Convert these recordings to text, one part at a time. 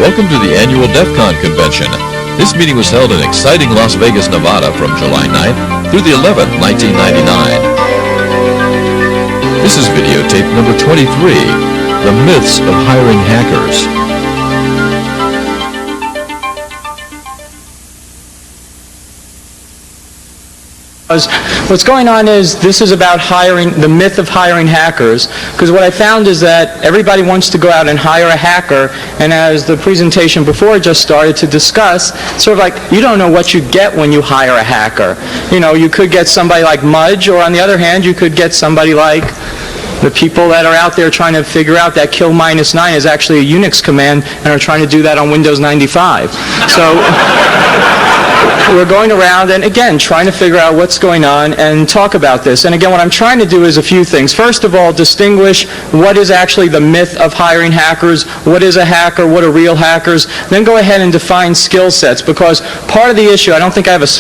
Welcome to the annual DefCon convention. This meeting was held in exciting Las Vegas, Nevada from July 9th through the 11th, 1999. This is videotape number 23, The Myths of Hiring Hackers. What's going on is this is about hiring, the myth of hiring hackers, because what I found is that everybody wants to go out and hire a hacker, and as the presentation before just started to discuss, sort of like you don't know what you get when you hire a hacker. You know, you could get somebody like Mudge, or on the other hand, you could get somebody like the people that are out there trying to figure out that kill -9 is actually a Unix command and are trying to do that on Windows 95. So we're going around and, again, trying to figure out what's going on and talk about this. And, again, what I'm trying to do is a few things. First of all, distinguish what is actually the myth of hiring hackers, what is a hacker, what are real hackers, then go ahead and define skill sets, because part of the issue, I don't think I have it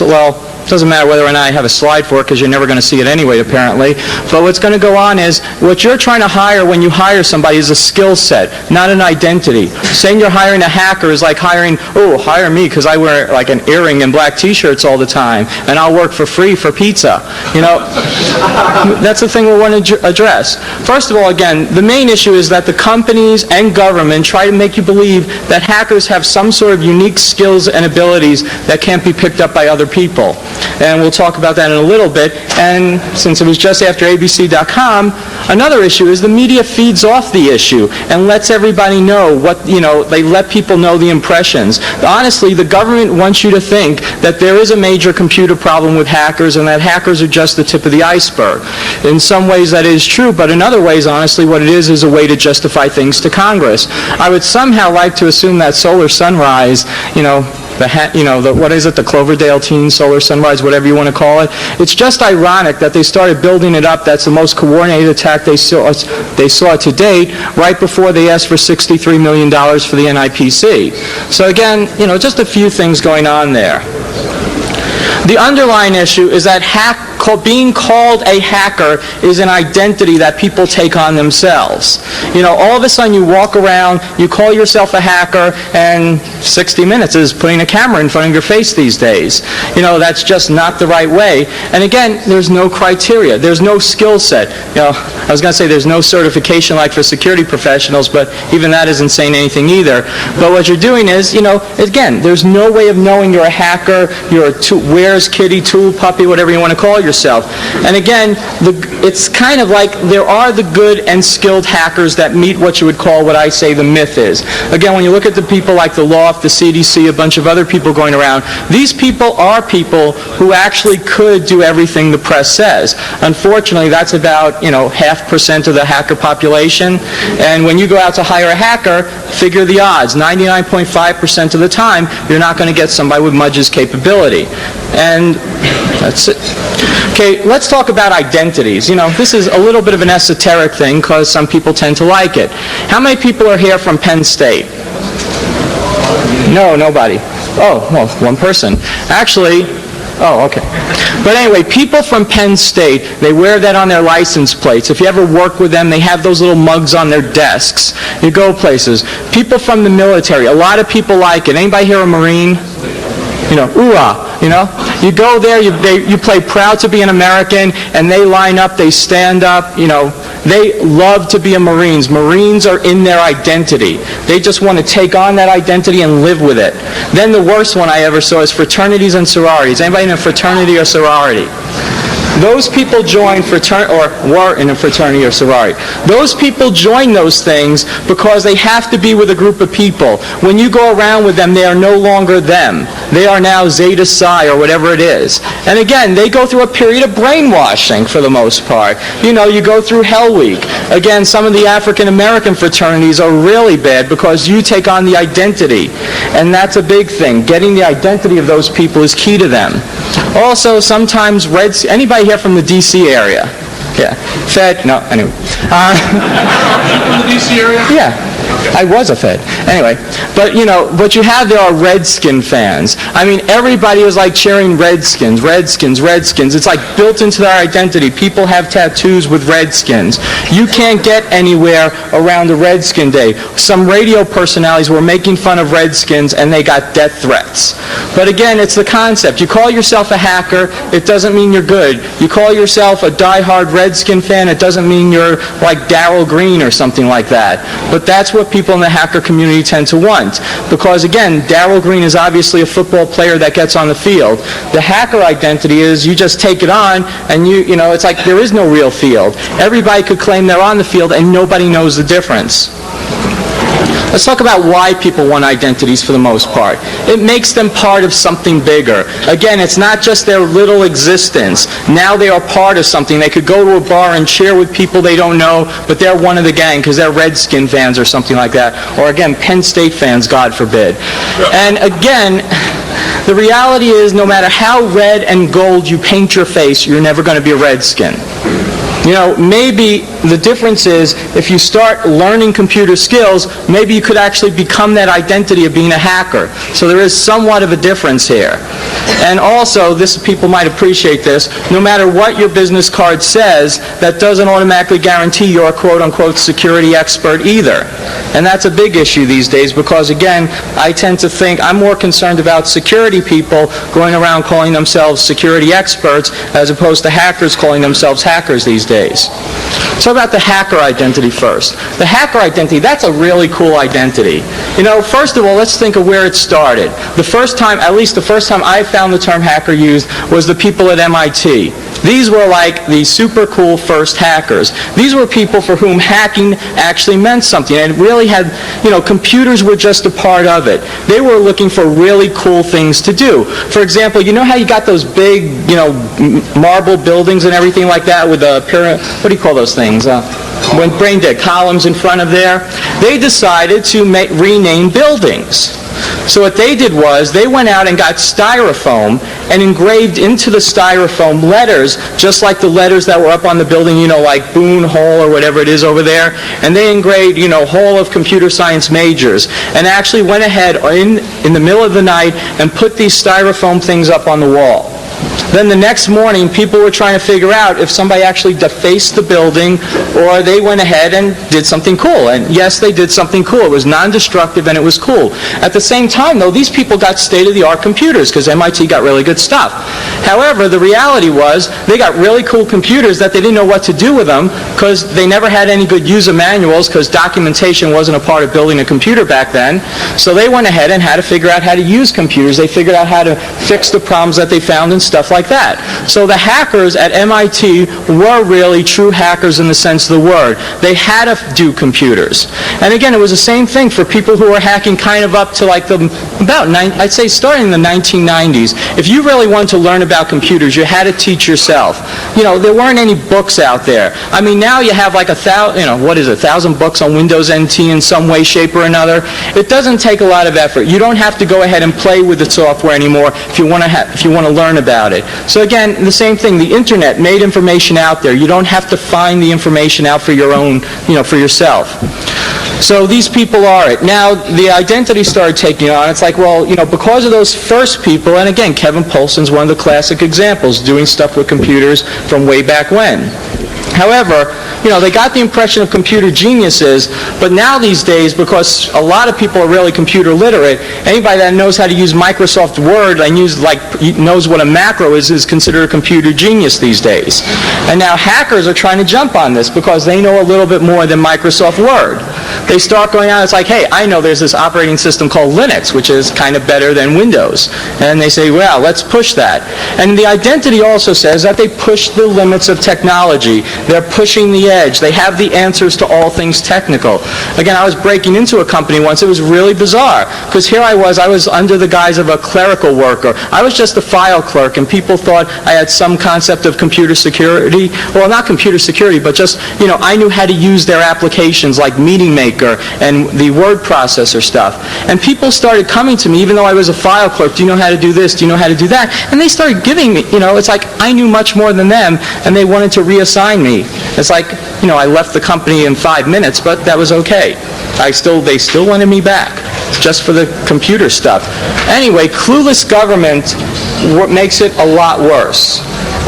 doesn't matter whether or not I have a slide for it because you're never going to see it anyway, apparently. But what's going to go on is what you're trying to hire when you hire somebody is a skill set, not an identity. Saying you're hiring a hacker is like hiring, oh, hire me because I wear like an earring and black T-shirts all the time, and I'll work for free for pizza. You know, that's the thing we want to address. First of all, again, the main issue is that the companies and government try to make you believe that hackers have some sort of unique skills and abilities that can't be picked up by other people. And we'll talk about that in a little bit. And since it was just after abc.com, another issue is the media feeds off the issue and lets everybody know what, you know, they let people know the impressions. Honestly, the government wants you to think that there is a major computer problem with hackers and that hackers are just the tip of the iceberg. In some ways that is true, but in other ways, honestly, what it is a way to justify things to Congress. I would somehow like to assume that Solar Sunrise, you know, what is it, the Cloverdale Teen Solar Sunrise, whatever you want to call it. It's just ironic that they started building it up. That's the most coordinated attack they saw to date, right before they asked for $63 million for the NIPC. So again, you know, just a few things going on there. The underlying issue is that being called a hacker is an identity that people take on themselves. You know, all of a sudden you walk around, you call yourself a hacker, and 60 Minutes is putting a camera in front of your face these days. You know, that's just not the right way. And again, there's no criteria. There's no skill set. You know, I was going to say there's no certification like for security professionals, but even that isn't saying anything either. But what you're doing is, you know, again, there's no way of knowing you're a hacker, you're a where's kitty, tool puppy, whatever you want to call yourself. And again, it's kind of like there are the good and skilled hackers that meet what you would call what I say the myth is. Again, when you look at the people like the Loft, the CDC, a bunch of other people going around, these people are people who actually could do everything the press says. Unfortunately, that's about, you know, 0.5% of the hacker population. And when you go out to hire a hacker, figure the odds. 99.5% of the time, you're not going to get somebody with Mudge's capability. And that's it. Okay, let's talk about identities. You know, this is a little bit of an esoteric thing because some people tend to like it. How many people are here from Penn State? No, nobody. Oh, well, one person. Actually, oh, okay. But anyway, people from Penn State, they wear that on their license plates. If you ever work with them, they have those little mugs on their desks. You go places. People from the military, a lot of people like it. Anybody here a Marine? You know, ooh-ah, you know? You go there, you play proud to be an American, and they line up, they stand up, you know. They love to be a Marines. Marines are in their identity. They just want to take on that identity and live with it. Then the worst one I ever saw is fraternities and sororities. Anybody in a fraternity or sorority? Those people join or were in a fraternity or sorority. Those people join those things because they have to be with a group of people. When you go around with them, they are no longer them. They are now Zeta Psi or whatever it is. And again, they go through a period of brainwashing for the most part. You know, you go through Hell Week. Again, some of the African American fraternities are really bad because you take on the identity. And that's a big thing. Getting the identity of those people is key to them. Also, sometimes anybody here from the D.C. area? Yeah. Fed? No, anyway. From the D.C. area? Yeah. I was a Fed. Anyway, but what you have there are Redskin fans. I mean, everybody was like cheering Redskins, Redskins, Redskins. It's like built into their identity. People have tattoos with Redskins. You can't get anywhere around a Redskin Day. Some radio personalities were making fun of Redskins and they got death threats. But again, it's the concept. You call yourself a hacker, it doesn't mean you're good. You call yourself a diehard Redskin fan, it doesn't mean you're like Darryl Green or something like that. But that's what people in the hacker community tend to want. Because again, Darryl Green is obviously a football player that gets on the field. The hacker identity is you just take it on and it's like there is no real field. Everybody could claim they're on the field and nobody knows the difference. Let's talk about why people want identities for the most part. It makes them part of something bigger. Again, it's not just their little existence. Now they are part of something. They could go to a bar and cheer with people they don't know, but they're one of the gang because they're Redskin fans or something like that. Or again, Penn State fans, God forbid. And again, the reality is no matter how red and gold you paint your face, you're never going to be a Redskin. Maybe the difference is if you start learning computer skills, maybe you could actually become that identity of being a hacker. So there is somewhat of a difference here. And also, people might appreciate this, no matter what your business card says, that doesn't automatically guarantee you're a quote-unquote security expert either. And that's a big issue these days because, again, I tend to think I'm more concerned about security people going around calling themselves security experts as opposed to hackers calling themselves hackers these days. So about the hacker identity first. The hacker identity, that's a really cool identity. First of all, let's think of where it started. The first time I found the term hacker used was the people at MIT. These were like the super cool first hackers. These were people for whom hacking actually meant something. And it really had, computers were just a part of it. They were looking for really cool things to do. For example, you know how you got those big, marble buildings and everything like that with a pyramid, what do you call those things? When brain dead, columns in front of there? They decided to rename buildings. So what they did was they went out and got styrofoam and engraved into the styrofoam letters, just like the letters that were up on the building, like Boone Hall or whatever it is over there. And they engraved, Hall of Computer Science Majors, and actually went ahead in the middle of the night and put these styrofoam things up on the wall. Then the next morning, people were trying to figure out if somebody actually defaced the building or they went ahead and did something cool. And yes, they did something cool. It was non-destructive and it was cool. At the same time, though, these people got state-of-the-art computers because MIT got really good stuff. However, the reality was they got really cool computers that they didn't know what to do with them because they never had any good user manuals because documentation wasn't a part of building a computer back then. So they went ahead and had to figure out how to use computers. They figured out how to fix the problems that they found and stuff like that. So the hackers at MIT were really true hackers in the sense of the word. They had to do computers. And again, it was the same thing for people who were hacking kind of up to like I'd say starting in the 1990s. If you really wanted to learn about computers, you had to teach yourself. There weren't any books out there. I mean, now you have like 1,000 books on Windows NT in some way, shape, or another. It doesn't take a lot of effort. You don't have to go ahead and play with the software anymore if you want to learn about it. So again, the same thing. The internet made information out there. You don't have to find the information out for your own, for yourself. So these people are it. Now, the identity started taking on. It's like, well, because of those first people, and again, Kevin Poulsen's one of the classic examples, doing stuff with computers from way back when. However, they got the impression of computer geniuses, but now these days, because a lot of people are really computer literate, anybody that knows how to use Microsoft Word and knows what a macro is considered a computer genius these days. And now hackers are trying to jump on this because they know a little bit more than Microsoft Word. They start going out, it's like, hey, I know there's this operating system called Linux, which is kind of better than Windows. And they say, well, let's push that. And the identity also says that they push the limits of technology. They're pushing the edge. They have the answers to all things technical. Again, I was breaking into a company once. It was really bizarre because here I was under the guise of a clerical worker. I was just a file clerk, and people thought I had some concept of computer security. Well, not computer security, but just, I knew how to use their applications like Meeting Maker and the word processor stuff. And people started coming to me, even though I was a file clerk, do you know how to do this, do you know how to do that? And they started giving me, it's like I knew much more than them, and they wanted to reassign me. It's like, I left the company in 5 minutes, but that was okay. They still wanted me back, just for the computer stuff. Anyway, clueless government makes it a lot worse.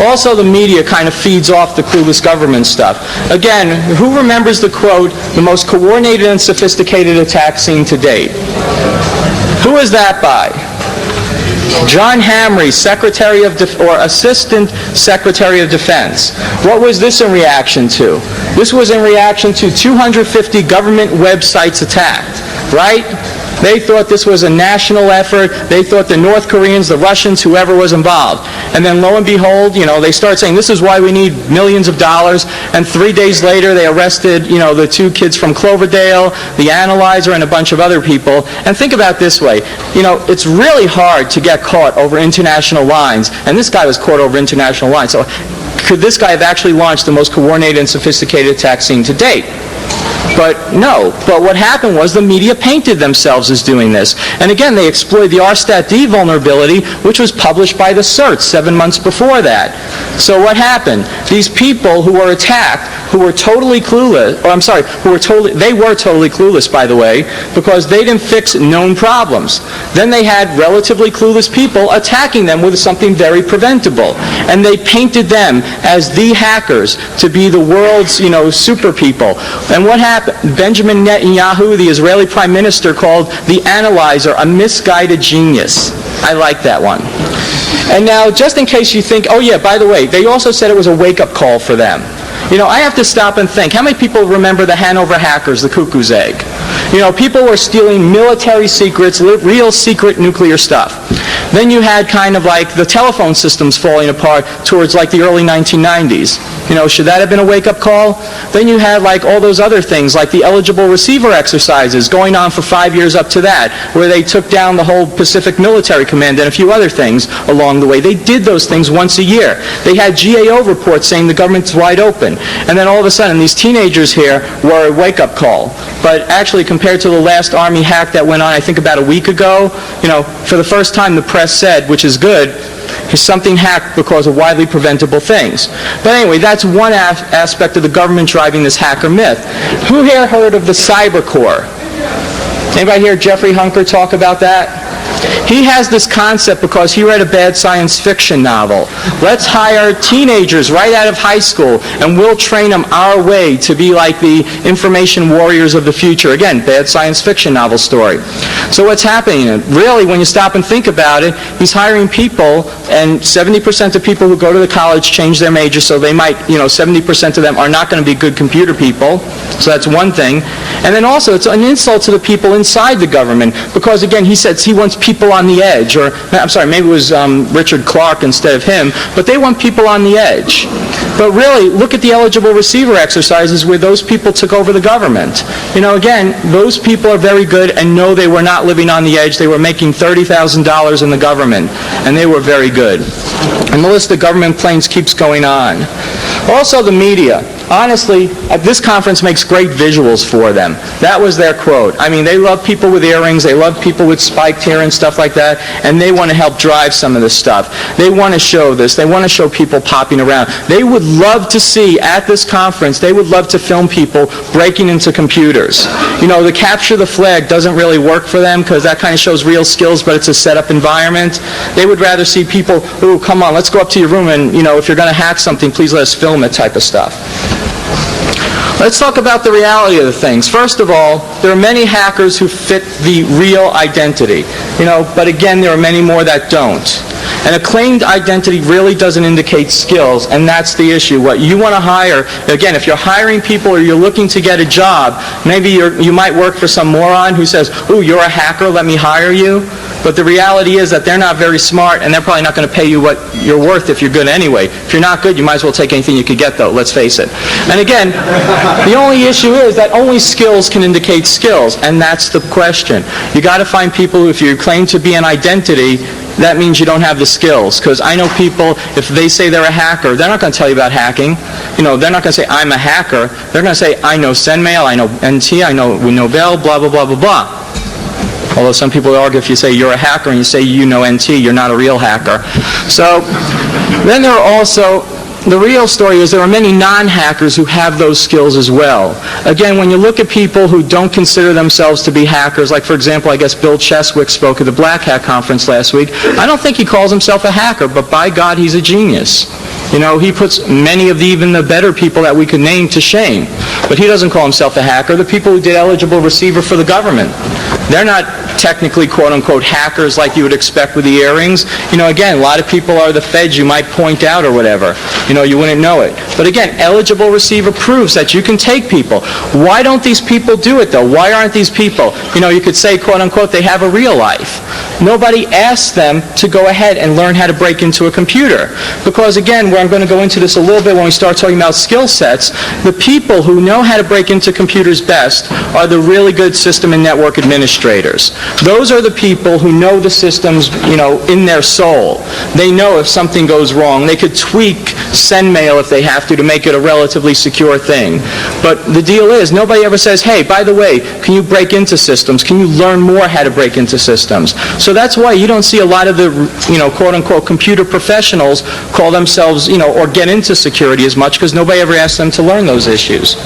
Also, the media kind of feeds off the clueless government stuff. Again, who remembers the quote, "the most coordinated and sophisticated attack seen to date"? Who is that by? John Hamre, Assistant Secretary of Defense. What was this in reaction to? This was in reaction to 250 government websites attacked, right? They thought this was a national effort. They thought the North Koreans, the Russians, whoever was involved. And then lo and behold, they start saying, this is why we need millions of dollars. And 3 days later, they arrested, the 2 kids from Cloverdale, the analyzer, and a bunch of other people. And think about it this way. It's really hard to get caught over international lines. And this guy was caught over international lines. So could this guy have actually launched the most coordinated and sophisticated attack seen to date? But no. But what happened was the media painted themselves as doing this. And again, they exploited the RStatD vulnerability, which was published by the CERT 7 months before that. So what happened? These people who were attacked, who were totally clueless, they were totally clueless, by the way, because they didn't fix known problems. Then they had relatively clueless people attacking them with something very preventable. And they painted them as the hackers to be the world's, super people. And what happened? Benjamin Netanyahu, the Israeli prime minister, called the analyzer a misguided genius. I like that one. And now, just in case you think, oh yeah, by the way, they also said it was a wake-up call for them. I have to stop and think. How many people remember the Hanover hackers, the cuckoo's egg? People were stealing military secrets, real secret nuclear stuff. Then you had kind of like the telephone systems falling apart towards like the early 1990s. Should that have been a wake-up call? Then you had like all those other things, like the eligible receiver exercises going on for 5 years up to that, where they took down the whole Pacific Military Command and a few other things along the way. They did those things once a year. They had GAO reports saying the government's wide open. And then all of a sudden, these teenagers here were a wake-up call. But actually, compared to the last Army hack that went on, I think about a week ago, for the first time the press said, which is good, is something hacked because of widely preventable things. But anyway, that's one aspect of the government driving this hacker myth. Who here heard of the Cyber Corps? Anybody hear Jeffrey Hunker talk about that? He has this concept because he read a bad science fiction novel. Let's hire teenagers right out of high school, and we'll train them our way to be like the information warriors of the future. Again, bad science fiction novel story. So what's happening? Really, when you stop and think about it, he's hiring people, and 70% of people who go to the college change their major, so they might, 70% of them are not going to be good computer people. So that's one thing. And then also, it's an insult to the people inside the government, because again, he says he wants people on the edge, or I'm sorry, maybe it was Richard Clark instead of him, but they want people on the edge. But really, look at the eligible receiver exercises where those people took over the government. Again, those people are very good and know they were not living on the edge. They were making $30,000 in the government, and they were very good. And the list of government planes keeps going on. Also, the media. Honestly, this conference makes great visuals for them. That was their quote. I mean, they love people with earrings, they love people with spiked hair and stuff like that, and they want to help drive some of this stuff. They want to show this. They want to show people popping around. They would love to see, at this conference, they would love to film people breaking into computers. The capture the flag doesn't really work for them because that kind of shows real skills, but it's a set-up environment. They would rather see people, ooh, come on, let's go up to your room and, if you're going to hack something, please let us film it type of stuff. Let's talk about the reality of the things. First of all, there are many hackers who fit the real identity, but again, there are many more that don't. And a claimed identity really doesn't indicate skills, and that's the issue. What you want to hire, again, if you're hiring people or you're looking to get a job, maybe you might work for some moron who says, ooh, you're a hacker, let me hire you. But the reality is that they're not very smart, and they're probably not going to pay you what you're worth if you're good anyway. If you're not good, you might as well take anything you could get, though, let's face it. And again, the only issue is that only skills can indicate skills, and that's the question. You got to find people who, if you claim to be an identity, that means you don't have the skills. Because I know people, if they say they're a hacker, they're not going to tell you about hacking. You know, they're not going to say, I'm a hacker. They're going to say, I know SendMail, I know NT, I know Novell, blah, blah, blah, blah, blah. Although some people argue if you say you're a hacker and you say you know NT, you're not a real hacker. So then there are also, the real story is there are many non-hackers who have those skills as well. Again, when you look at people who don't consider themselves to be hackers, like for example, I guess Bill Cheswick spoke at the Black Hat Conference last week, I don't think he calls himself a hacker, but by God, he's a genius. You know, he puts many of even the better people that we could name to shame. But he doesn't call himself a hacker. The people who did eligible receiver for the government, they're not technically quote-unquote hackers like you would expect with the earrings. You know, again, a lot of people are the feds you might point out or whatever. You know, you wouldn't know it. But again, eligible receiver proves that you can take people. Why don't these people do it, though? Why aren't these people? You know, you could say, quote-unquote, they have a real life. Nobody asks them to go ahead and learn how to break into a computer. Because again, where I'm going to go into this a little bit when we start talking about skill sets, the people who know how to break into computers best are the really good system and network administrators. Those are the people who know the systems, you know, in their soul. They know if something goes wrong. They could tweak SendMail if they have to make it a relatively secure thing. But the deal is, nobody ever says, hey, by the way, can you break into systems? Can you learn more how to break into systems? So that's why you don't see a lot of the, you know, quote-unquote computer professionals call themselves, you know, or get into security as much, because nobody ever asks them to learn those issues.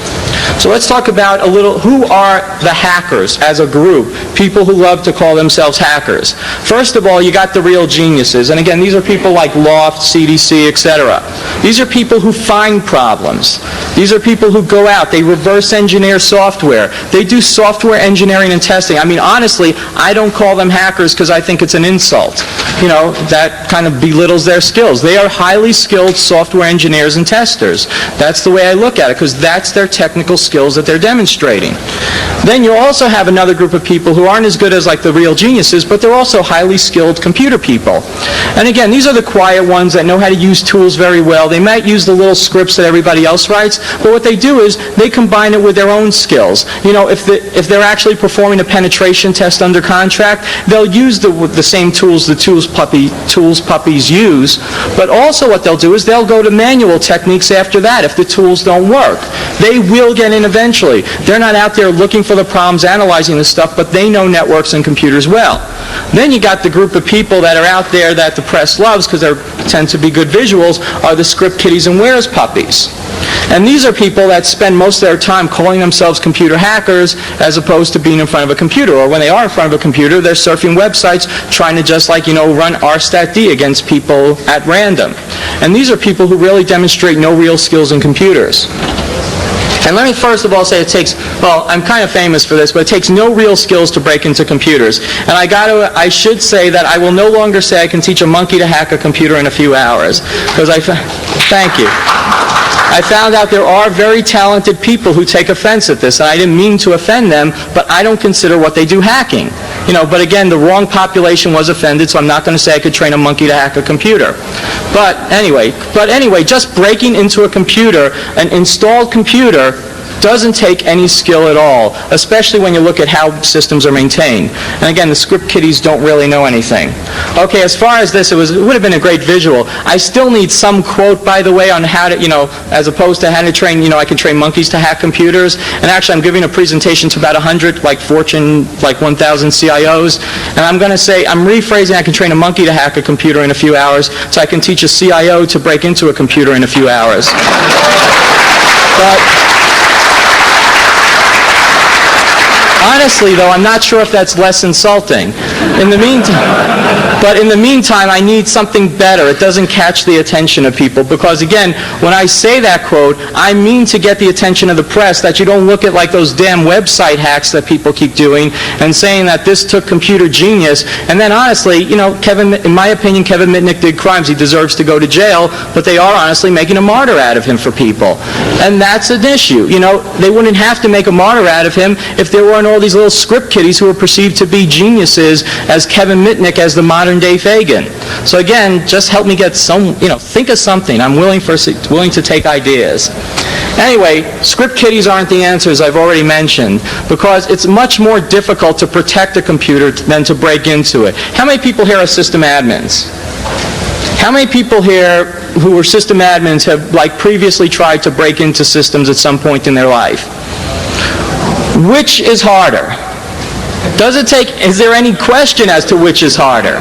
So let's talk about a little, who are the hackers as a group, people who love to call themselves hackers. First of all, you got the real geniuses. And again, these are people like Loft, CDC, etc. These are people who find problems. These are people who go out, they reverse engineer software. They do software engineering and testing. I mean, honestly, I don't call them hackers because I think it's an insult. You know, that kind of belittles their skills. They are highly skilled software engineers and testers. That's the way I look at it, because that's their technical skills that they're demonstrating. Then you also have another group of people who aren't as good as like the real geniuses, but they're also highly skilled computer people. And again, these are the quiet ones that know how to use tools very well. They might use the little scripts that everybody else writes, but what they do is they combine it with their own skills. You know, if they're actually performing a penetration test under contract, they'll use the same tools the tools puppies use, but also what they'll do is they'll go to manual techniques after that if the tools don't work. They will get in eventually. They're not out there looking for the problems, analyzing the stuff, but they know networks and computers well. Then you got the group of people that are out there that the press loves because they tend to be good visuals, are the script kiddies and where's puppies. And these are people that spend most of their time calling themselves computer hackers as opposed to being in front of a computer. Or when they are in front of a computer, they're surfing websites trying to just like, you know, run RStatD against people at random. And these are people who really demonstrate no real skills in computers. And let me first of all say it takes, well, I'm kind of famous for this, but it takes no real skills to break into computers. And I should say that I will no longer say I can teach a monkey to hack a computer in a few hours. Because thank you. I found out there are very talented people who take offense at this, and I didn't mean to offend them, but I don't consider what they do hacking. You know, but again, the wrong population was offended, so I'm not going to say I could train a monkey to hack a computer. But anyway, just breaking into a computer, an installed computer, doesn't take any skill at all, especially when you look at how systems are maintained. And again, the script kiddies don't really know anything. Okay, as far as this, it would have been a great visual. I still need some quote, by the way, on how to, you know, as opposed to how to train, you know, I can train monkeys to hack computers. And actually, I'm giving a presentation to about 100, like Fortune, like 1,000 CIOs. And I'm going to say, I'm rephrasing, I can train a monkey to hack a computer in a few hours, so I can teach a CIO to break into a computer in a few hours. But honestly, though, I'm not sure if that's less insulting. In the meantime, I need something better. It doesn't catch the attention of people because, again, when I say that quote, I mean to get the attention of the press, that you don't look at like those damn website hacks that people keep doing and saying that this took computer genius. And then, honestly, you know, in my opinion, Kevin Mitnick did crimes. He deserves to go to jail, but they are honestly making a martyr out of him for people. And that's an issue. You know, they wouldn't have to make a martyr out of him if there weren't all these these little script kiddies who are perceived to be geniuses as Kevin Mitnick as the modern-day Fagin. So again, just help me get some, think of something. I'm willing to take ideas. Anyway, script kiddies aren't the answers I've already mentioned, because it's much more difficult to protect a computer than to break into it. How many people here are system admins? How many people here who were system admins have previously tried to break into systems at some point in their life? Which is harder? Is there any question as to which is harder?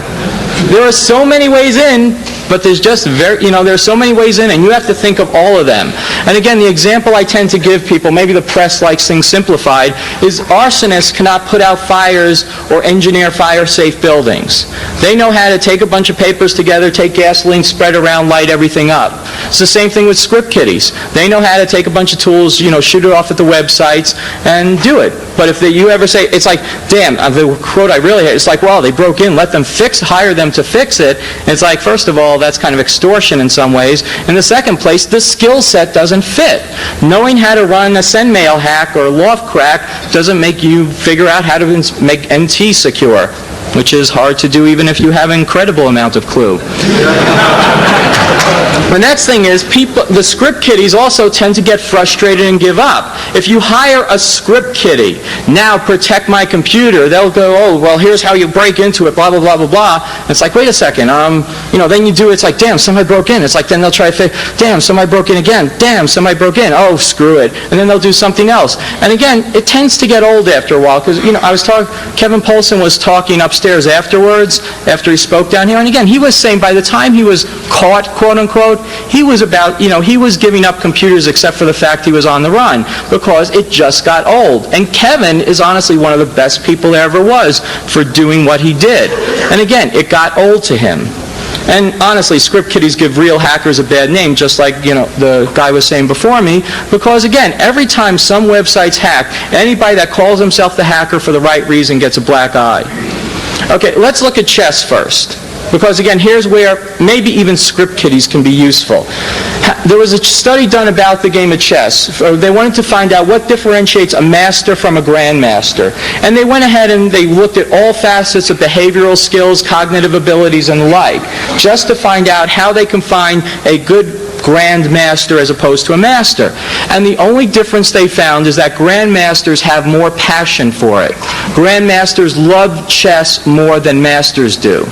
There are so many ways in, but there's just there's so many ways in, and you have to think of all of them. And again, the example I tend to give people, maybe the press likes things simplified, is arsonists cannot put out fires or engineer fire-safe buildings. They know how to take a bunch of papers together, take gasoline, spread around, light everything up. It's the same thing with script kiddies. They know how to take a bunch of tools, shoot it off at the websites and do it. But if you ever say, it's like, damn, the quote I really hate, it's like, well, they broke in, let them hire them to fix it. And it's like, first of all, that's kind of extortion in some ways. In the second place, the skill set doesn't fit. Knowing how to run a SendMail hack or loft crack doesn't make you figure out how to make NT secure, which is hard to do even if you have an incredible amount of clue. The next thing is, the script kiddies also tend to get frustrated and give up. If you hire a script kiddie, now protect my computer, they'll go, oh, well, here's how you break into it, blah, blah, blah, blah, blah. And it's like, wait a second, then you do it, it's like, damn, somebody broke in. It's like, then they'll try to fix, damn, somebody broke in again. Damn, somebody broke in. Oh, screw it. And then they'll do something else. And again, it tends to get old after a while, because, Kevin Polson was talking upstairs afterwards, after he spoke down here, and again, he was saying by the time he was caught, quote unquote, he was he was giving up computers except for the fact he was on the run, because it just got old. And Kevin is honestly one of the best people there ever was for doing what he did. And again, it got old to him. And honestly, script kiddies give real hackers a bad name, just like the guy was saying before me, because again, every time some website's hacked, anybody that calls himself the hacker for the right reason gets a black eye. Okay, let's look at chess first, because again, here's where maybe even script kiddies can be useful. There was a study done about the game of chess. They wanted to find out what differentiates a master from a grandmaster. And they went ahead and they looked at all facets of behavioral skills, cognitive abilities, and the like, just to find out how they can find a good grandmaster as opposed to a master. And the only difference they found is that grandmasters have more passion for it. Grandmasters love chess more than masters do.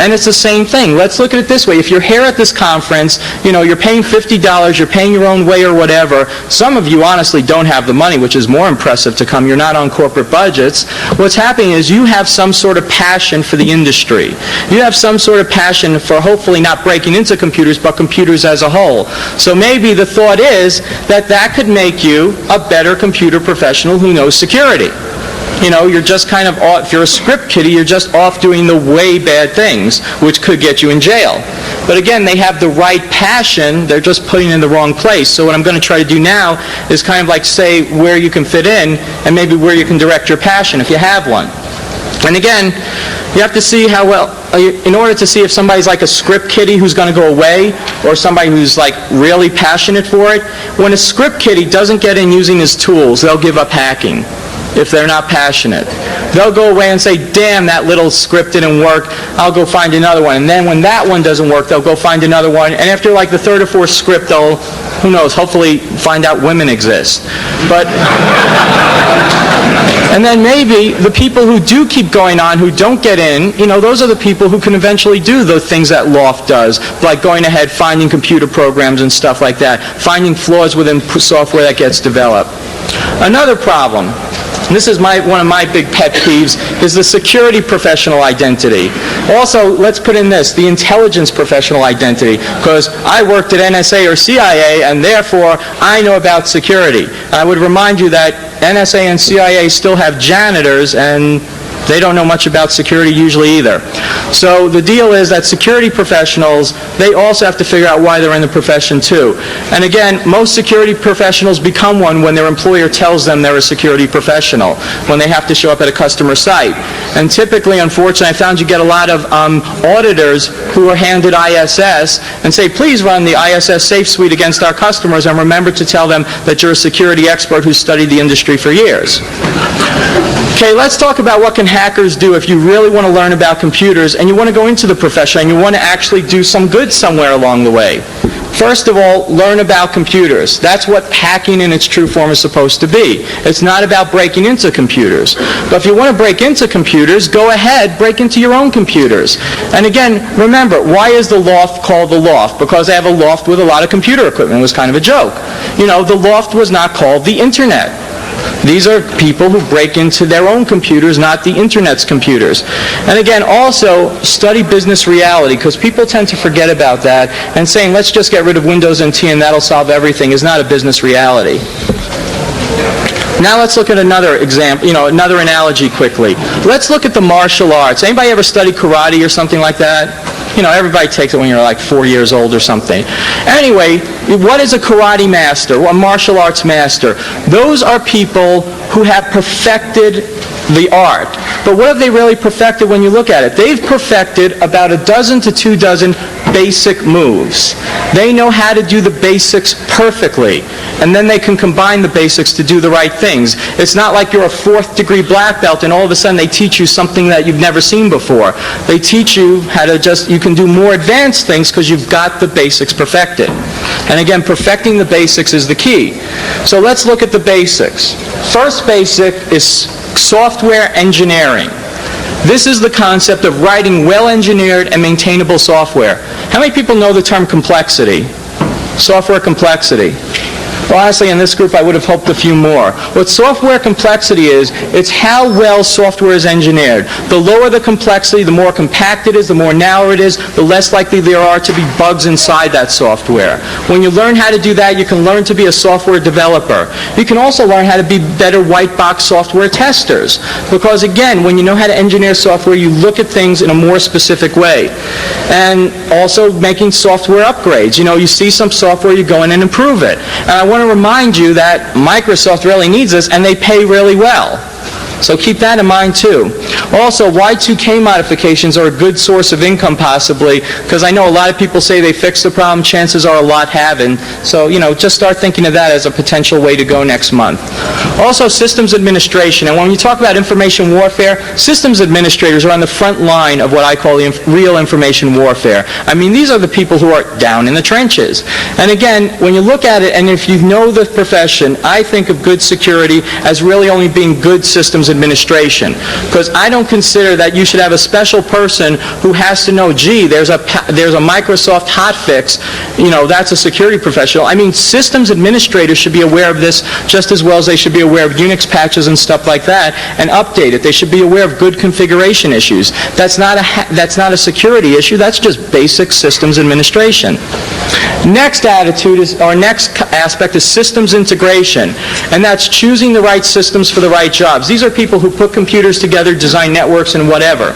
And it's the same thing. Let's look at it this way. If you're here at this conference, you're paying $50, you're paying your own way or whatever. Some of you honestly don't have the money, which is more impressive to come. You're not on corporate budgets. What's happening is you have some sort of passion for the industry. You have some sort of passion for hopefully not breaking into computers, but computers as a whole. So maybe the thought is that could make you a better computer professional who knows security. You're just kind of off, if you're a script kiddie, you're just off doing the way bad things, which could get you in jail. But again, they have the right passion, they're just putting it in the wrong place. So what I'm going to try to do now is kind of like say where you can fit in and maybe where you can direct your passion if you have one. And again, you have to see how well, in order to see if somebody's like a script kiddie who's going to go away or somebody who's like really passionate for it, when a script kiddie doesn't get in using his tools, they'll give up hacking. If they're not passionate, they'll go away and say, damn, that little script didn't work, I'll go find another one. And then when that one doesn't work, they'll go find another one. And after like the third or fourth script, they'll, who knows, hopefully find out women exist. But, and then maybe the people who do keep going on, who don't get in, those are the people who can eventually do the things that Loft does, like going ahead, finding computer programs and stuff like that, finding flaws within software that gets developed. Another problem, and this is one of my big pet peeves, is the security professional identity. Also, let's put in this, the intelligence professional identity, because I worked at NSA or CIA, and therefore I know about security. I would remind you that NSA and CIA still have janitors, and they don't know much about security usually either. So the deal is that security professionals, they also have to figure out why they're in the profession too. And again, most security professionals become one when their employer tells them they're a security professional, when they have to show up at a customer site. And typically, unfortunately, I found you get a lot of auditors who are handed ISS and say, please run the ISS Safe Suite against our customers, and remember to tell them that you're a security expert who's studied the industry for years. Okay, let's talk about what can hackers do if you really want to learn about computers and you want to go into the profession and you want to actually do some good somewhere along the way. First of all, learn about computers. That's what hacking in its true form is supposed to be. It's not about breaking into computers. But if you want to break into computers, go ahead, break into your own computers. And again, remember, why is the loft called the loft? Because they have a loft with a lot of computer equipment. It was kind of a joke. You know, the loft was not called the internet. These are people who break into their own computers, not the internet's computers. And again, also, study business reality, because people tend to forget about that, and saying, let's just get rid of Windows NT and that'll solve everything is not a business reality. Now let's look at another example, another analogy quickly. Let's look at the martial arts. Anybody ever study karate or something like that? Everybody takes it when you're like 4 years old or something. Anyway, what is a karate master, a martial arts master? Those are people who have perfected the art. But what have they really perfected when you look at it? They've perfected about 12 to 24 basic moves. They know how to do the basics perfectly, and then they can combine the basics to do the right things. It's not like you're a 4th degree black belt and all of a sudden they teach you something that you've never seen before. They teach you how to you can do more advanced things because you've got the basics perfected. And again, perfecting the basics is the key. So let's look at the basics. First basic is software engineering. This is the concept of writing well-engineered and maintainable software. How many people know the term complexity? Software complexity. Well, honestly, in this group, I would have hoped a few more. What software complexity is, it's how well software is engineered. The lower the complexity, the more compact it is, the more narrow it is, the less likely there are to be bugs inside that software. When you learn how to do that, you can learn to be a software developer. You can also learn how to be better white box software testers. Because again, when you know how to engineer software, you look at things in a more specific way. And also making software upgrades. You see some software, you go in and improve it. And I want to remind you that Microsoft really needs this, and they pay really well. So keep that in mind too. Also, Y2K modifications are a good source of income possibly, because I know a lot of people say they fixed the problem. Chances are a lot haven't. So, just start thinking of that as a potential way to go next month. Also, systems administration. And when you talk about information warfare, systems administrators are on the front line of what I call real information warfare. I mean, these are the people who are down in the trenches. And again, when you look at it, and if you know the profession, I think of good security as really only being good systems administration, because I don't consider that you should have a special person who has to know, gee, there's a Microsoft hotfix, that's a security professional. I mean, systems administrators should be aware of this just as well as they should be aware of Unix patches and stuff like that and update it. They should be aware of good configuration issues. That's not a security issue, that's just basic systems administration. Next aspect is systems integration, and that's choosing the right systems for the right jobs. These are people who put computers together, design networks, and whatever.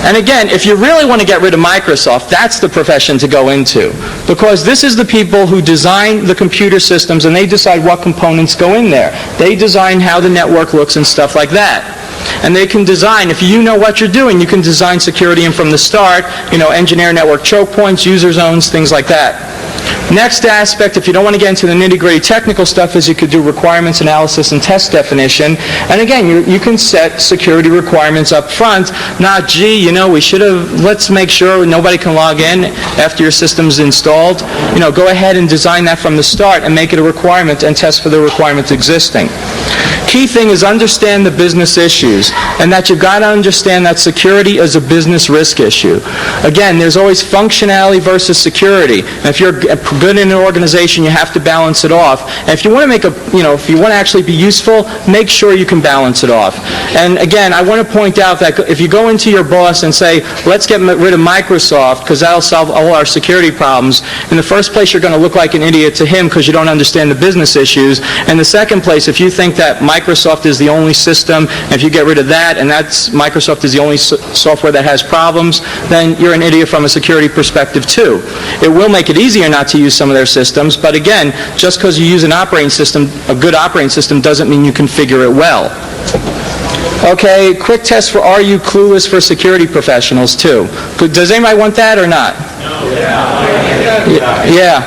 And again, if you really want to get rid of Microsoft, that's the profession to go into, because this is the people who design the computer systems and they decide what components go in there. They design how the network looks and stuff like that. And they can design, if you know what you're doing, you can design security and from the start, engineer network choke points, user zones, things like that. Next aspect, if you don't want to get into the nitty-gritty technical stuff, is you could do requirements analysis and test definition. And again, you can set security requirements up front, not, gee, let's make sure nobody can log in after your system's installed. Go ahead and design that from the start and make it a requirement and test for the requirements existing. Key thing is understand the business issues, and that you've got to understand that security is a business risk issue. Again, there's always functionality versus security. And if you're good in an organization, you have to balance it off. And if you want to if you want to actually be useful, make sure you can balance it off. And again, I want to point out that if you go into your boss and say, let's get rid of Microsoft because that'll solve all our security problems, in the first place, you're going to look like an idiot to him because you don't understand the business issues. And the second place, if you think that Microsoft is the only system, and if you get rid of that, and Microsoft is the only software that has problems, then you're an idiot from a security perspective too. It will make it easier not to use some of their systems, but again, just because you use an operating system, a good operating system, doesn't mean you configure it well. Okay, quick test for are you clueless for security professionals too. Does anybody want that or not? No. Yeah. Yeah.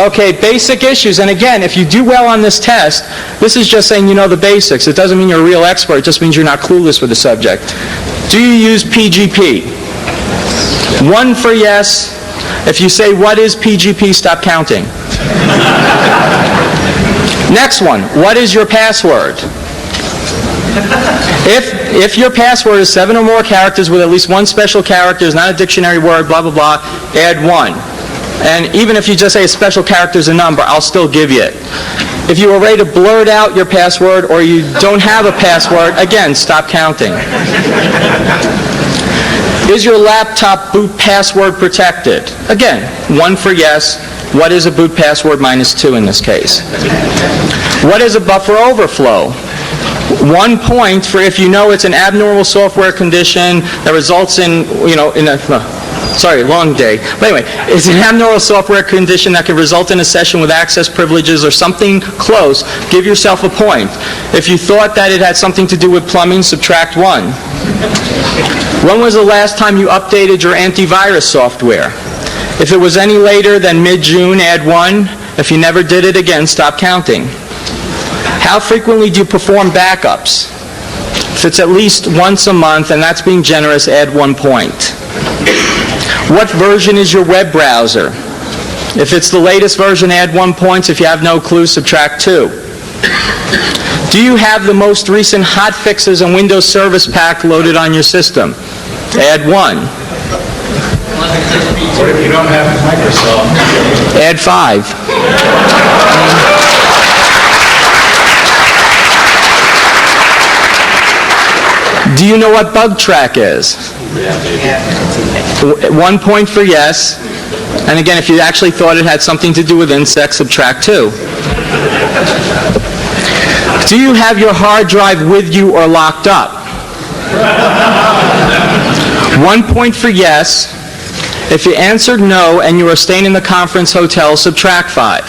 Okay, basic issues. And again, if you do well on this test, this is just saying you know the basics. It doesn't mean you're a real expert. It just means you're not clueless with the subject. Do you use PGP? 1 for yes. If you say, what is PGP, stop counting. Next one, what is your password? If your password is 7 or more characters with at least one special character, is not a dictionary word, blah, blah, blah, add 1. And even if you just say a special character is a number, I'll still give you it. If you are ready to blurt out your password or you don't have a password, again, stop counting. Is your laptop boot password protected? Again, 1 for yes. What is a boot password? -2 in this case. What is a buffer overflow? 1 point for if you know it's an abnormal software condition that results in, sorry, long day. But anyway, it's an abnormal software condition that can result in a session with access privileges or something close. Give yourself a point. If you thought that it had something to do with plumbing, subtract 1. When was the last time you updated your antivirus software? If it was any later than mid-June, add 1. If you never did it again, stop counting. How frequently do you perform backups? If it's at least once a month, and that's being generous, add 1 point. What version is your web browser? If it's the latest version, add 1 point. If you have no clue, subtract 2. Do you have the most recent hotfixes and Windows Service Pack loaded on your system? Add 1. What if you don't have Microsoft? Add 5. Do you know what bug track is? 1 point for yes. And again, if you actually thought it had something to do with insects, subtract 2. Do you have your hard drive with you or locked up? 1 point for yes. If you answered no and you are staying in the conference hotel, subtract 5.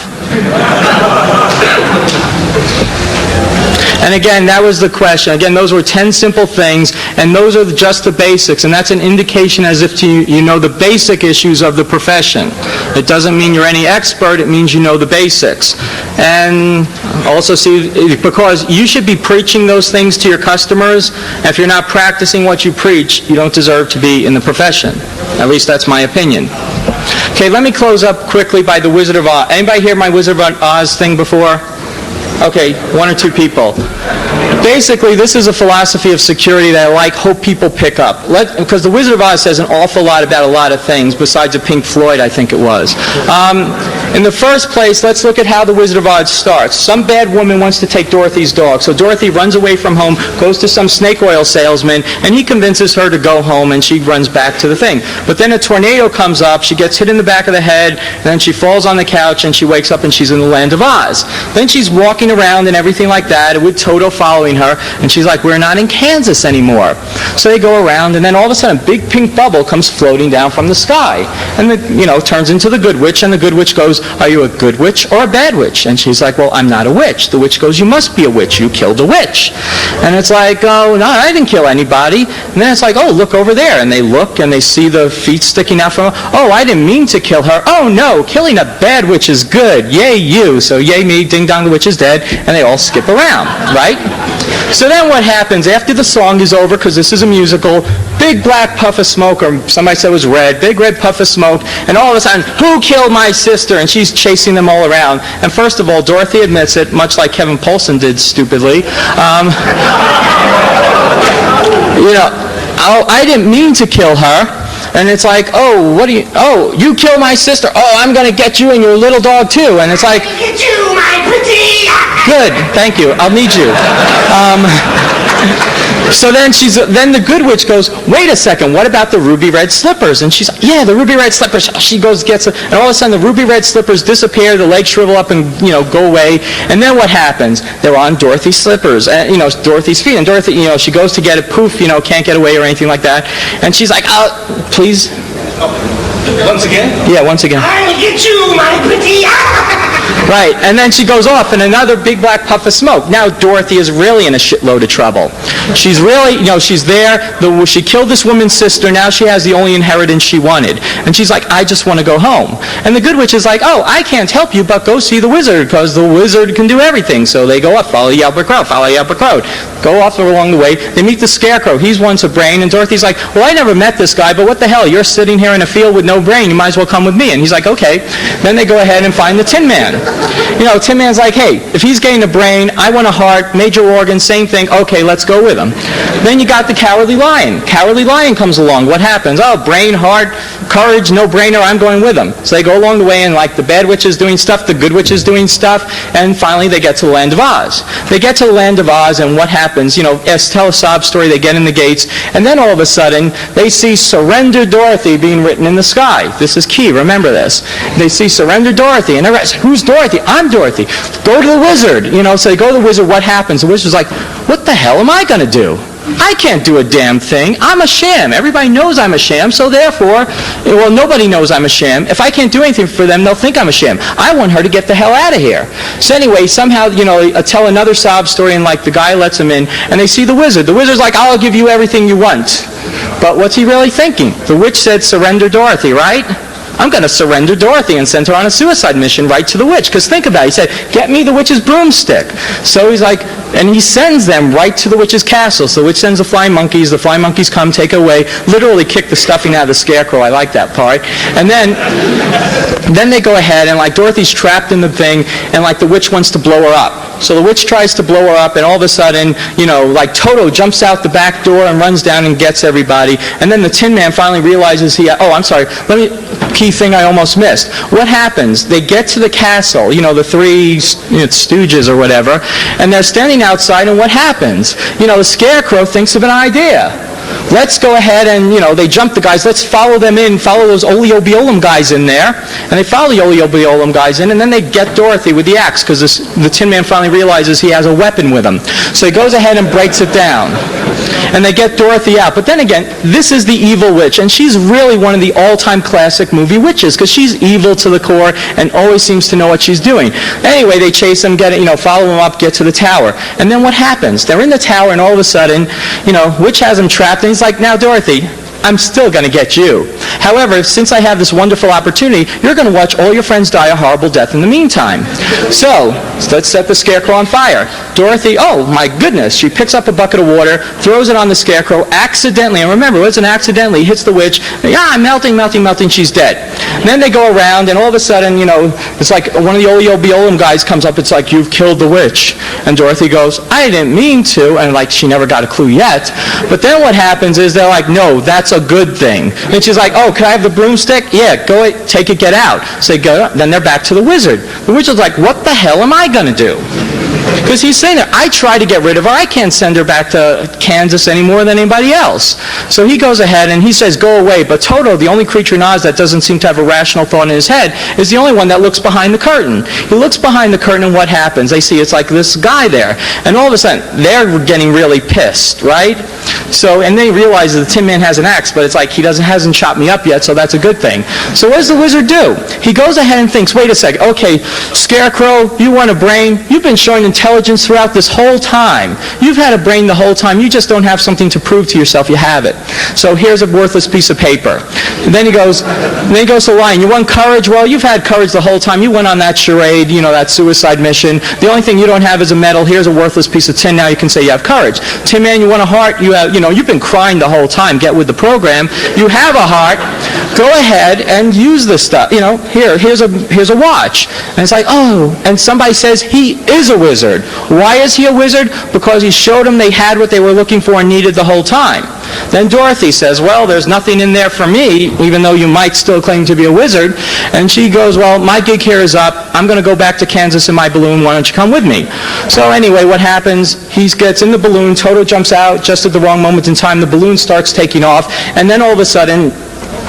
And again, that was the question. Again, those were 10 simple things, and those are just the basics, and that's an indication as if you know the basic issues of the profession. It doesn't mean you're any expert, it means you know the basics. And also see, because you should be preaching those things to your customers, and if you're not practicing what you preach, you don't deserve to be in the profession. At least that's my opinion. Okay, let me close up quickly by the Wizard of Oz. Anybody hear my Wizard of Oz thing before? Okay, 1 or 2 people. Basically, this is a philosophy of security that I hope people pick up. Because the Wizard of Oz says an awful lot about a lot of things, besides a Pink Floyd, I think it was. In the first place, let's look at how the Wizard of Oz starts. Some bad woman wants to take Dorothy's dog, so Dorothy runs away from home, goes to some snake oil salesman, and he convinces her to go home, and she runs back to the thing. But then a tornado comes up, she gets hit in the back of the head, and then she falls on the couch, and she wakes up, and she's in the land of Oz. Then she's walking around and everything like that, with Toto following her, and she's like, we're not in Kansas anymore. So they go around, and then all of a sudden a big pink bubble comes floating down from the sky, and turns into the good witch, and the good witch goes, are you a good witch or a bad witch? And she's like, well, I'm not a witch. The witch goes, you must be a witch, you killed a witch. And it's like, oh, no, I didn't kill anybody. And then it's like, oh, look over there, and they look, and they see the feet sticking out from her. Oh, I didn't mean to kill her. Oh, no, killing a bad witch is good. Yay, you. So yay me, ding dong, the witch is dead, and they all skip around, right? So then what happens after the song is over, because this is a musical, big black puff of smoke, or somebody said it was red, big red puff of smoke, and all of a sudden, who killed my sister? And she's chasing them all around. And first of all, Dorothy admits it, much like Kevin Poulsen did stupidly. Oh, I didn't mean to kill her. And it's like, oh, you killed my sister. Oh, I'm going to get you and your little dog too. And it's like, get you, my pretty. Good, thank you. I'll need you. So then the good witch goes, wait a second, what about the ruby red slippers? And she's like, yeah, the ruby red slippers. She goes, gets it, and all of a sudden the ruby red slippers disappear, the legs shrivel up and, go away. And then what happens? They're on Dorothy's slippers, and, Dorothy's feet. And Dorothy, she goes to get it, poof, can't get away or anything like that. And she's like, please. Once again? Yeah, once again. I'll get you, my pretty. Right, and then she goes off in another big black puff of smoke. Now Dorothy is really in a shitload of trouble. She's really, she's there. She killed this woman's sister. Now she has the only inheritance she wanted. And she's like, I just want to go home. And the good witch is like, oh, I can't help you, but go see the wizard, because the wizard can do everything. So they go up, follow the Albert Crow, follow the Albert Crow. Go off along the way. They meet the Scarecrow. He wants a brain. And Dorothy's like, well, I never met this guy, but what the hell? You're sitting here in a field with no brain. You might as well come with me. And he's like, okay. Then they go ahead and find the Tin Man. Tin Man's like, hey, if he's getting a brain, I want a heart, major organ, same thing. Okay, let's go with him. Then you got the Cowardly Lion. Cowardly Lion comes along. What happens? Oh, brain, heart, courage, no brainer, I'm going with him. So they go along the way, and like the bad witch is doing stuff, the good witch is doing stuff, and finally they get to the Land of Oz. They get to the Land of Oz, and what happens? Tell a sob story, they get in the gates, and then all of a sudden, they see Surrender Dorothy being written in the sky. This is key, remember this. They see Surrender Dorothy, and they're like, who's Dorothy? I'm Dorothy. Go to the wizard. So they go to the wizard, what happens? The wizard's like, what the hell am I going to do? I can't do a damn thing. I'm a sham. Everybody knows I'm a sham, so therefore, well, nobody knows I'm a sham. If I can't do anything for them, they'll think I'm a sham. I want her to get the hell out of here. So anyway, somehow, tell another sob story, and like the guy lets him in, and they see the wizard. The wizard's like, I'll give you everything you want. But what's he really thinking? The witch said, surrender Dorothy, right? I'm going to surrender Dorothy and send her on a suicide mission right to the witch. Because think about it. He said, get me the witch's broomstick. So he's like, and he sends them right to the witch's castle. So the witch sends the flying monkeys. The flying monkeys come, take away, literally kick the stuffing out of the Scarecrow. I like that part. And then they go ahead, and like Dorothy's trapped in the thing, and like the witch wants to blow her up. So the witch tries to blow her up, and all of a sudden, like Toto jumps out the back door and runs down and gets everybody. And then the Tin Man finally realizes key thing I almost missed. What happens? They get to the castle, the three stooges or whatever, and they're standing outside, and what happens? The Scarecrow thinks of an idea. Let's go ahead and, they jump the guys. Let's follow them in, follow those Oleobiolum guys in there. And they follow the Oleobiolum guys in, and then they get Dorothy with the axe, because the Tin Man finally realizes he has a weapon with him. So he goes ahead and breaks it down. And they get Dorothy out. But then again, this is the evil witch, and she's really one of the all-time classic movie witches, because she's evil to the core and always seems to know what she's doing. Anyway, they chase him, follow him up, get to the tower. And then what happens? They're in the tower, and all of a sudden, witch has him trapped, and he's like, now, Dorothy, I'm still going to get you. However, since I have this wonderful opportunity, you're going to watch all your friends die a horrible death in the meantime. So let's set the Scarecrow on fire. Dorothy, oh my goodness, she picks up a bucket of water, throws it on the Scarecrow accidentally, and remember, it wasn't accidentally, hits the witch, I'm melting, she's dead. And then they go around, and all of a sudden, it's like one of the Oleobiolum guys comes up, it's like, you've killed the witch. And Dorothy goes, I didn't mean to, and like she never got a clue yet. But then what happens is they're like, no, that's a good thing. And she's like, oh, can I have the broomstick? Yeah, go ahead, take it, get out. So they go, then they're back to the wizard. The wizard's like, what the hell am I going to do? Because he's saying that I try to get rid of her. I can't send her back to Kansas any more than anybody else. So he goes ahead and he says, go away. But Toto, the only creature in Oz that doesn't seem to have a rational thought in his head, is the only one that looks behind the curtain. He looks behind the curtain, and what happens? They see it's like this guy there. And all of a sudden, they're getting really pissed, right? So, and they realize that the Tin Man has an axe, but it's like he hasn't chopped me up yet, so that's a good thing. So what does the wizard do? He goes ahead and thinks, wait a second, okay, Scarecrow, you want a brain? You've been showing intelligence throughout this whole time. You've had a brain the whole time. You just don't have something to prove to yourself you have it. So here's a worthless piece of paper. And then he goes to the Lion. You want courage? Well, you've had courage the whole time. You went on that charade, that suicide mission. The only thing you don't have is a medal. Here's a worthless piece of tin. Now you can say you have courage. Tin Man, you want a heart? You've been crying the whole time. Get with the program. You have a heart. Go ahead and use this stuff. Here's a watch. And it's like, oh, and somebody says he is a wizard. Why is he a wizard? Because he showed them they had what they were looking for and needed the whole time. Then Dorothy says, well, there's nothing in there for me, even though you might still claim to be a wizard. And she goes, well, my gig here is up. I'm going to go back to Kansas in my balloon. Why don't you come with me? So anyway, what happens? He gets in the balloon. Toto jumps out just at the wrong moment in time. The balloon starts taking off. And then all of a sudden,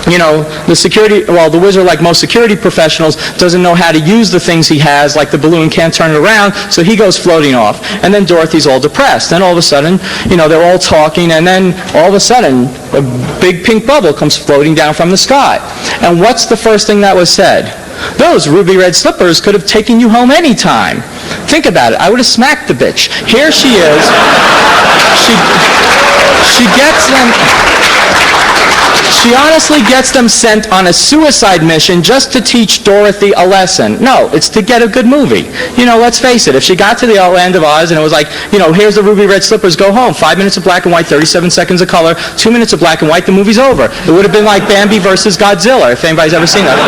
the wizard, like most security professionals, doesn't know how to use the things he has, like the balloon can't turn it around, so he goes floating off. And then Dorothy's all depressed. Then all of a sudden, they're all talking, and then all of a sudden, a big pink bubble comes floating down from the sky. And what's the first thing that was said? Those ruby red slippers could have taken you home any time. Think about it. I would have smacked the bitch. Here she is. She gets them. She honestly gets them sent on a suicide mission just to teach Dorothy a lesson. No, it's to get a good movie. Let's face it. If she got to the Land of Oz and it was like, here's the ruby red slippers, go home. 5 minutes of black and white, 37 seconds of color, 2 minutes of black and white, the movie's over. It would have been like Bambi versus Godzilla, if anybody's ever seen that.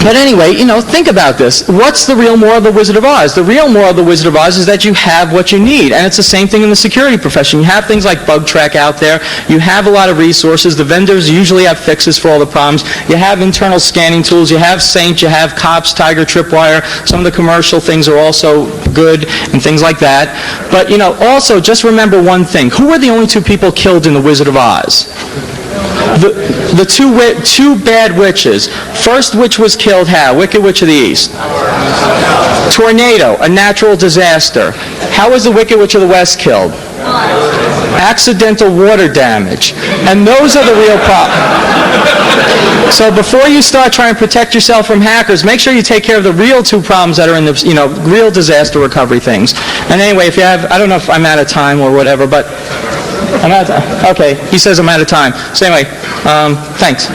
But anyway, think about this. What's the real moral of the Wizard of Oz? The real moral of the Wizard of Oz is that you have what you need. And it's the same thing in the security profession. You have things like Bug Track out there. You have a lot of resources. The vendors usually have fixes for all the problems. You have internal scanning tools. You have Saint. You have Cops, Tiger, Tripwire. Some of the commercial things are also good and things like that. But, also just remember one thing. Who were the only two people killed in the Wizard of Oz? The two bad witches. First witch was killed how? Wicked Witch of the East. Tornado, a natural disaster. How was the Wicked Witch of the West killed? Accidental water damage. And those are the real problems. So before you start trying to protect yourself from hackers, make sure you take care of the real two problems that are in the, real disaster recovery things. And anyway, if you have, I don't know if I'm out of time or whatever, but I'm out of time. Okay, he says I'm out of time. So anyway, thanks.